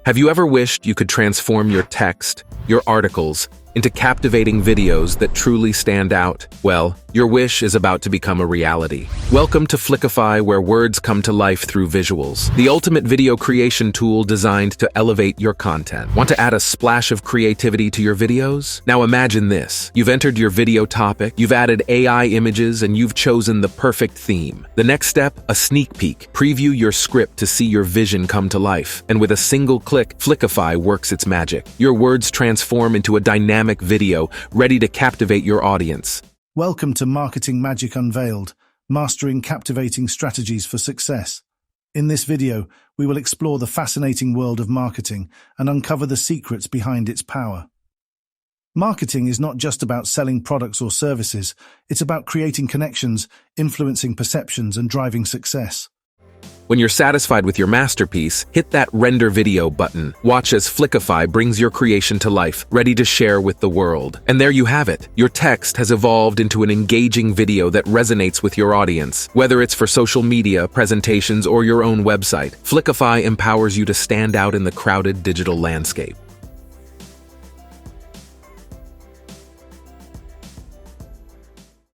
Have you ever wished you could transform your text, your articles, into captivating videos that truly stand out? Well, your wish is about to become a reality. Welcome to Flickify, where words come to life through visuals, the ultimate video creation tool designed to elevate your content. Want to add a splash of creativity to your videos? Now imagine this. You've entered your video topic, you've added AI images, and you've chosen the perfect theme. The next step, a sneak peek. Preview your script to see your vision come to life. And with a single click, Flickify works its magic. Your words transform into a dynamic video ready to captivate your audience. Welcome to Marketing Magic Unveiled, mastering captivating strategies for success. In this video, we will explore the fascinating world of marketing and uncover the secrets behind its power. Marketing is not just about selling products or services, it's about creating connections, influencing perceptions, and driving success. When you're satisfied with your masterpiece, hit that render video button. Watch as Flickify brings your creation to life, ready to share with the world. And there you have it. Your text has evolved into an engaging video that resonates with your audience. Whether it's for social media, presentations, or your own website, Flickify empowers you to stand out in the crowded digital landscape.